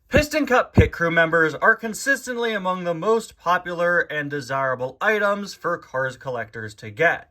Piston Cup pit crew members are consistently among the most popular and desirable items for cars collectors to get.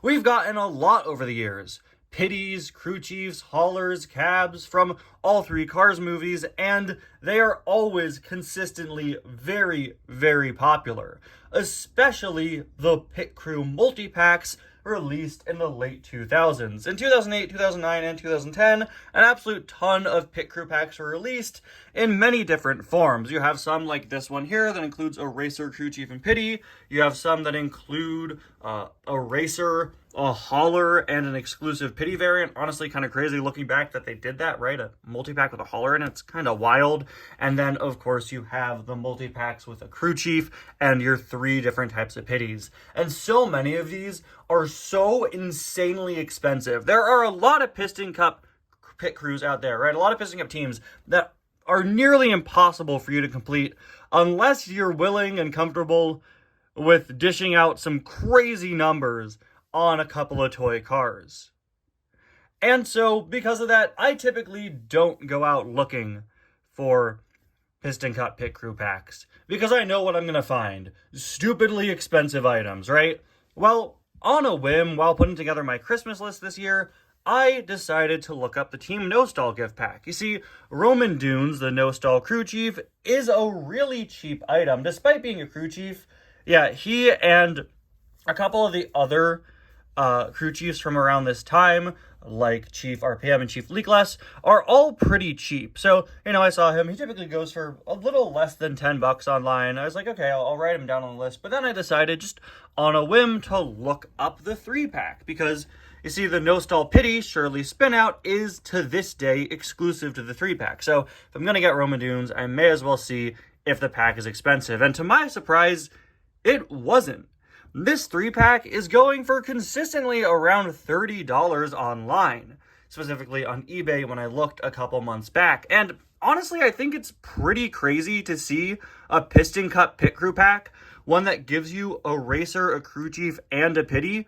We've gotten a lot over the years. Pitties, crew chiefs, haulers, cabs from all three Cars movies, and they are always consistently very, very popular. Especially the pit crew multi-packs released in the late 2000s. In 2008, 2009, and 2010, an absolute ton of pit crew packs were released in many different forms. You have some like this one here that includes a racer, crew chief, and pitty. You have some that include a racer, a hauler, and an exclusive pitty variant. Honestly, kind of crazy looking back that they did that, right? A multi-pack with a hauler in it. It's kind of wild. And then, of course, you have the multi-packs with a crew chief and your three different types of pitties. And so many of these are so insanely expensive. There are a lot of Piston Cup pit crews out there, right? A lot of Piston Cup teams that are nearly impossible for you to complete unless you're willing and comfortable with dishing out some crazy numbers on a couple of toy cars. And so, because of that, I typically don't go out looking for Piston Cup pit crew packs, because I know what I'm going to find. Stupidly expensive items, right? Well, on a whim, while putting together my Christmas list this year, I decided to look up the Team No-Stall gift pack. You see, Roman Dunes, the No-Stall crew chief, is a really cheap item. Despite being a crew chief, yeah, he and a couple of the other crew chiefs from around this time, like Chief RPM and Chief Leakless, are all pretty cheap. So, I saw him. He typically goes for a little less than $10 online. I was like, okay, I'll write him down on the list. But then I decided, just on a whim, to look up the 3-pack. Because, you see, the No-Stall Pitty, Shirley Spinout, is to this day exclusive to the 3-pack. So, if I'm going to get Roman Dunes, I may as well see if the pack is expensive. And to my surprise, it wasn't. This 3-pack is going for consistently around $30 online, specifically on eBay when I looked a couple months back. And honestly, I think it's pretty crazy to see a Piston Cup pit crew pack, one that gives you a racer, a crew chief, and a pitty.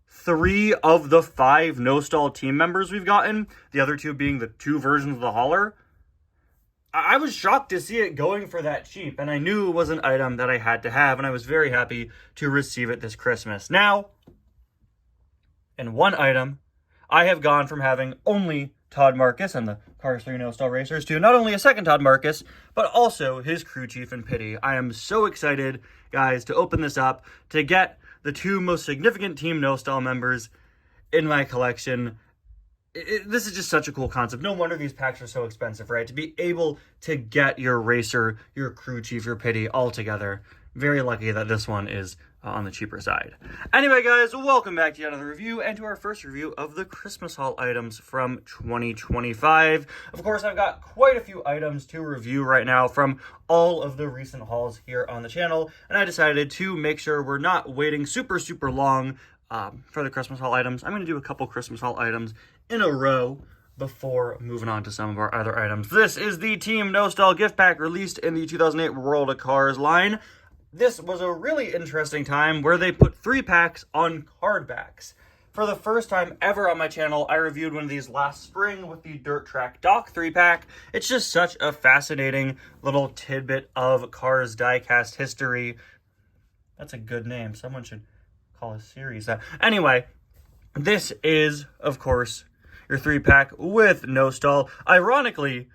3 of the 5 no-stall team members we've gotten, the other 2 being the 2 versions of the hauler. I was shocked to see it going for that cheap, and I knew it was an item that I had to have, and I was very happy to receive it this Christmas. Now, in one item, I have gone from having only Todd Marcus and the Cars 3 No-Stall Racers to not only a second Todd Marcus, but also his crew chief and pitty. I am so excited, guys, to open this up, to get the 2 most significant Team No-Stall members in my collection. This is just such a cool concept. No wonder these packs are so expensive, right? To be able to get your racer, your crew chief, your pitty all together. Very lucky that this one is on the cheaper side. Anyway, guys, welcome back to yet another review and to our first review of the Christmas haul items from 2025. Of course, I've got quite a few items to review right now from all of the recent hauls here on the channel, and I decided to make sure we're not waiting super long for the Christmas haul items. I'm going to do a couple Christmas haul items in a row before moving on to some of our other items. This is the Team No-Stall gift pack released in the 2008 World of Cars line. This was a really interesting time where they put 3 packs on card backs. For the first time ever on my channel, I reviewed one of these last spring with the Dirt Track Doc 3-pack. It's just such a fascinating little tidbit of Cars diecast history. That's a good name. Someone should call a series that. Anyway, this is, of course, your 3-pack with No-Stall. Ironically,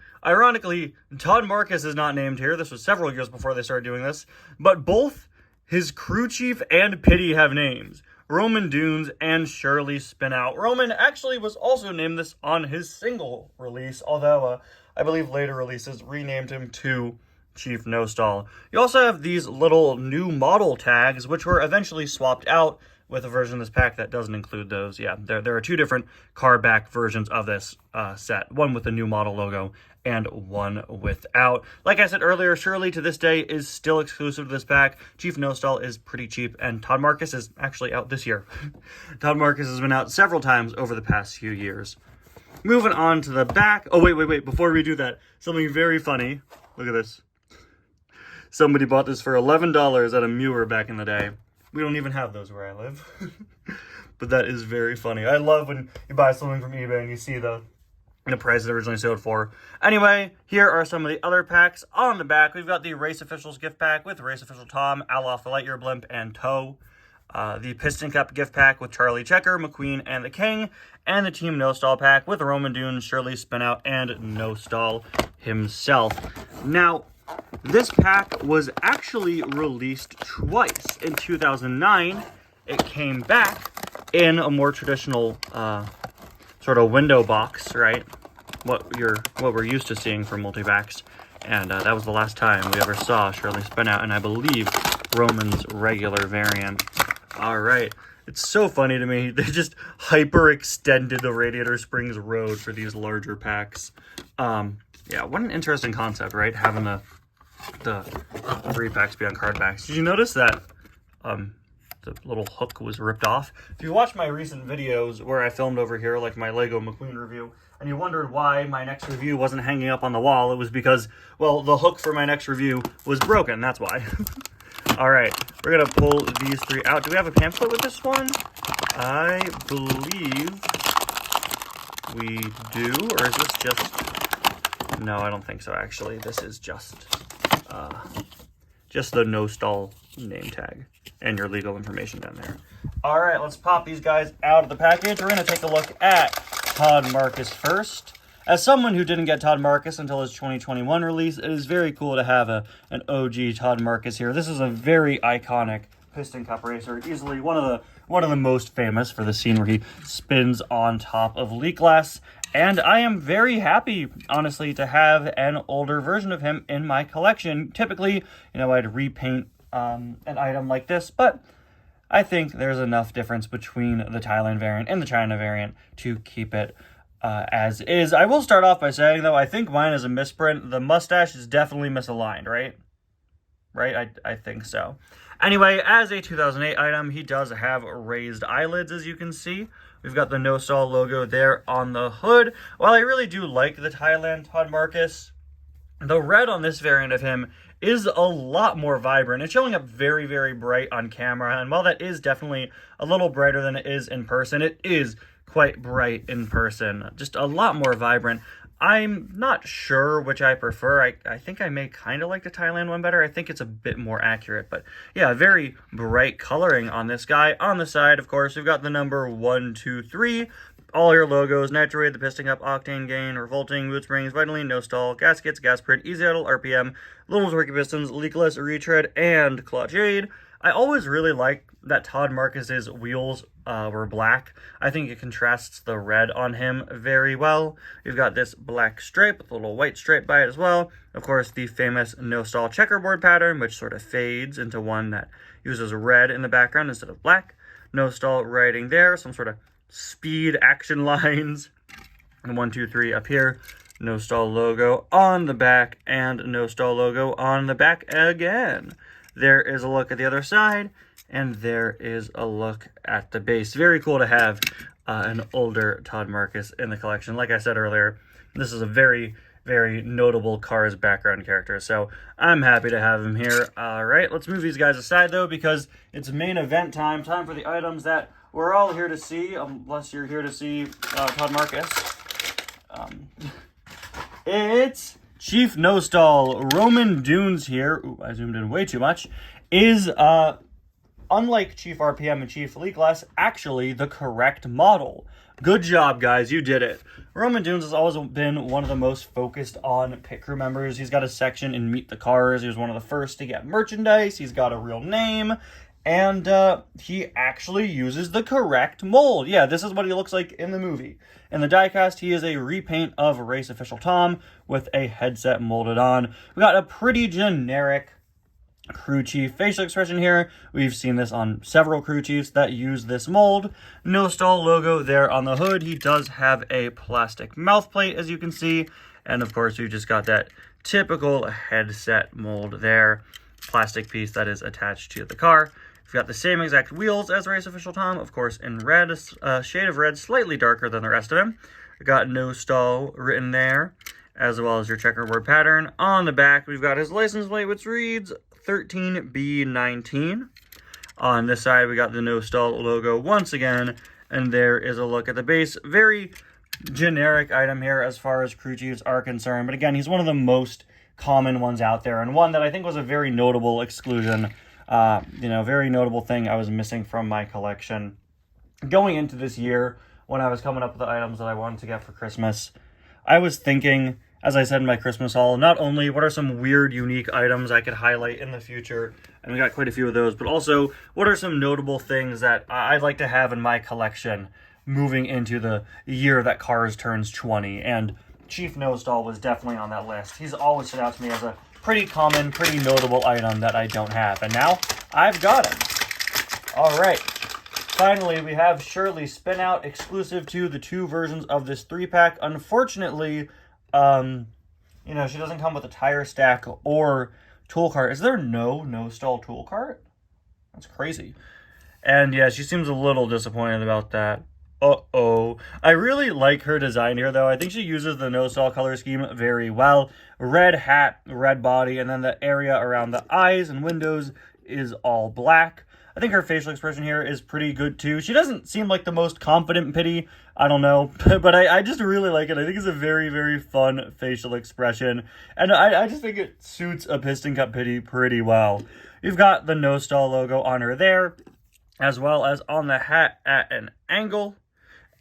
Todd Marcus is not named here. This was several years before they started doing this. But both his crew chief and pitty have names. Roman Dunes and Shirley Spinout. Roman actually was also named this on his single release, although I believe later releases renamed him to Chief No-Stall. You also have these little new model tags, which were eventually swapped out with a version of this pack that doesn't include those. Yeah, there are 2 different card back versions of this set. One with the new model logo and one without. Like I said earlier, Shirley to this day is still exclusive to this pack. Chief No-Stall is pretty cheap, and Todd Marcus is actually out this year. Todd Marcus has been out several times over the past few years. Moving on to the back. Oh, wait. Before we do that, something very funny. Look at this. Somebody bought this for $11 at a Muir back in the day. We don't even have those where I live. But that is very funny. I love when you buy something from eBay and you see the the price it originally sold for. Anyway, here are some of the other packs. On the back, we've got the Race Officials gift pack with Race Official Tom, Alof the Lightyear Blimp, and Toe. The Piston Cup gift pack with Charlie Checker, McQueen, and the King. And the Team No Stall pack with Roman Dunes, Shirley, Spinout, and No Stall himself. Now, this pack was actually released twice. In 2009, it came back in a more traditional sort of window box, right? What we're used to seeing from multi-packs. And that was the last time we ever saw Shirley Spinout, and I believe Roman's regular variant. All right. It's so funny to me. They just hyper-extended the Radiator Springs Road for these larger packs. Yeah, what an interesting concept, right? Having the 3 packs be on card backs. Did you notice that the little hook was ripped off? If you watch my recent videos where I filmed over here, like my Lego McQueen review, and you wondered why my next review wasn't hanging up on the wall, it was because, well, the hook for my next review was broken. That's why. All right, we're going to pull these 3 out. Do we have a pamphlet with this one? I believe we do, or is this just... No, I don't think so, actually. This is just the No Stall name tag and your legal information down there. All right, let's pop these guys out of the package. We're going to take a look at Todd Marcus first. As someone who didn't get Todd Marcus until his 2021 release, it is very cool to have an OG Todd Marcus here. This is a very iconic Piston Cup racer, easily one of the most famous for the scene where he spins on top of leak glass. And I am very happy, honestly, to have an older version of him in my collection. Typically, I'd repaint an item like this, but I think there's enough difference between the Thailand variant and the China variant to keep it as is. I will start off by saying, though, I think mine is a misprint. The mustache is definitely misaligned, right? Right? I think so. Anyway, as a 2008 item, he does have raised eyelids, as you can see. We've got the No Stall logo there on the hood. While I really do like the Thailand Todd Marcus, the red on this variant of him is a lot more vibrant. It's showing up very, very bright on camera, and while that is definitely a little brighter than it is in person, it is quite bright in person. Just a lot more vibrant. I'm not sure which I prefer. I think I may kind of like the Thailand one better. I think it's a bit more accurate. But yeah, very bright coloring on this guy. On the side, of course, we've got the number 1, 2, 3. All your logos: Nitroid, the Piston Cup, Octane Gain, Revolting, Boot Springs, Vitaline, No Stall, Gaskets, Gasprid, Easy Idle, RPM, Little Torquey Pistons, Leakless, Retread, and Clutch Aid. I always really like that Todd Marcus's wheels were black. I think it contrasts the red on him very well. We've got this black stripe with a little white stripe by it as well. Of course, the famous No Stall checkerboard pattern, which sort of fades into one that uses red in the background instead of black. No Stall writing there, some sort of speed action lines. And 1, 2, 3 up here. No Stall logo on the back, and No Stall logo on the back again. There is a look at the other side, and there is a look at the base. Very cool to have an older Todd Marcus in the collection. Like I said earlier, this is a very, very notable Cars background character, so I'm happy to have him here. All right, let's move these guys aside, though, because it's main event time. Time for the items that we're all here to see, unless you're here to see Todd Marcus. It's Chief No Stall. Roman Dunes here, ooh, I zoomed in way too much, is, unlike Chief RPM and Chief Leakless, actually the correct model. Good job, guys. You did it. Roman Dunes has always been one of the most focused on pit crew members. He's got a section in Meet the Cars. He was one of the first to get merchandise. He's got a real name. And he actually uses the correct mold. Yeah, this is what he looks like in the movie. In the diecast, he is a repaint of Race Official Tom with a headset molded on. We got a pretty generic crew chief facial expression here. We've seen this on several crew chiefs that use this mold. No Stall logo there on the hood. He does have a plastic mouth plate, as you can see. And of course, we've just got that typical headset mold there. Plastic piece that is attached to the car. We've got the same exact wheels as Race Official Tom, of course, in red, a shade of red, slightly darker than the rest of him. We've got No Stall written there, as well as your checkerboard pattern. On the back, we've got his license plate, which reads 13B19. On this side, we got the No Stall logo once again, and there is a look at the base. Very generic item here as far as crew chiefs are concerned. But again, he's one of the most common ones out there, and one that I think was a very notable exclusion. Very notable thing I was missing from my collection. Going into this year, when I was coming up with the items that I wanted to get for Christmas, I was thinking, as I said in my Christmas haul, not only what are some weird, unique items I could highlight in the future, and we got quite a few of those, but also what are some notable things that I'd like to have in my collection moving into the year that Cars turns 20. And Chief Nostall was definitely on that list. He's always stood out to me as a pretty common, pretty notable item that I don't have, and now I've got him. All right. Finally, we have Shirley Spinout, exclusive to the 2 versions of this 3-pack. Unfortunately, she doesn't come with a tire stack or tool cart. Is there no Nostall tool cart? That's crazy. And yeah, she seems a little disappointed about that. Uh-oh. I really like her design here, though. I think she uses the Nostall color scheme very well. Red hat, red body, and then the area around the eyes and windows is all black. I think her facial expression here is pretty good, too. She doesn't seem like the most confident Pitty. I don't know, but I just really like it. I think it's a very, very fun facial expression, and I just think it suits a piston cup Pitty pretty well. You've got the Nostall logo on her there, as well as on the hat at an angle.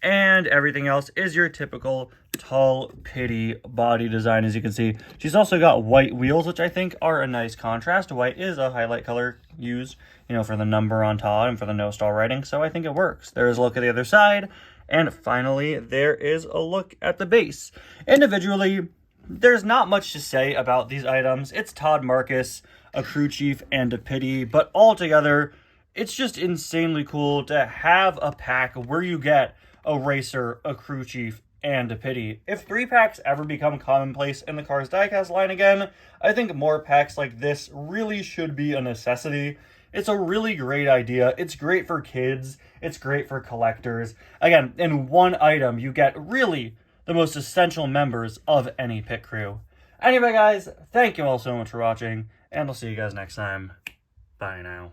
And everything else is your typical tall, Pitty body design, as you can see. She's also got white wheels, which I think are a nice contrast. White is a highlight color used, for the number on Todd and for the Nostall writing, so I think it works. There is a look at the other side, and finally, there is a look at the base. Individually, there's not much to say about these items. It's Todd Marcus, a crew chief, and a Pitty, but altogether, it's just insanely cool to have a pack where you get a racer, a crew chief, and a Pitty. If 3-packs ever become commonplace in the Cars diecast line again, I think more packs like this really should be a necessity. It's a really great idea. It's great for kids. It's great for collectors. Again, in one item, you get really the most essential members of any pit crew. Anyway, guys, thank you all so much for watching, and I'll see you guys next time. Bye now.